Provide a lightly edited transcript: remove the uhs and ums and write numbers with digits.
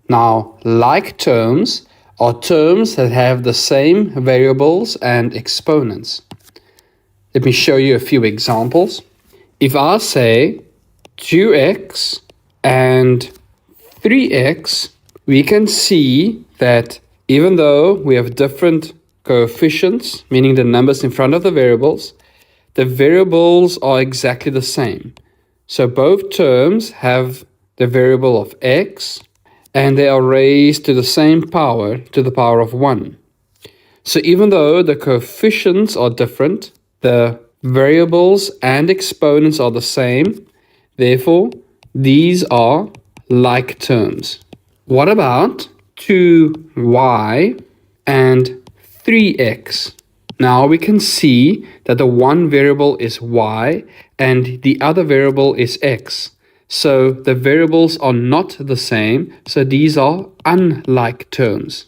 Now, like terms are terms that have the same variables and exponents. Let me show you a few examples. If I say 2x and 3x, we can see that even though we have different coefficients, meaning the numbers in front of the variables are exactly the same. So both terms have the variable of x, and they are raised to the same power, to the power of 1. So even though the coefficients are different, the variables and exponents are the same. Therefore, these are like terms. What about 2y and 3x? Now we can see that the one variable is y and the other variable is x. So the variables are not the same, so these are unlike terms.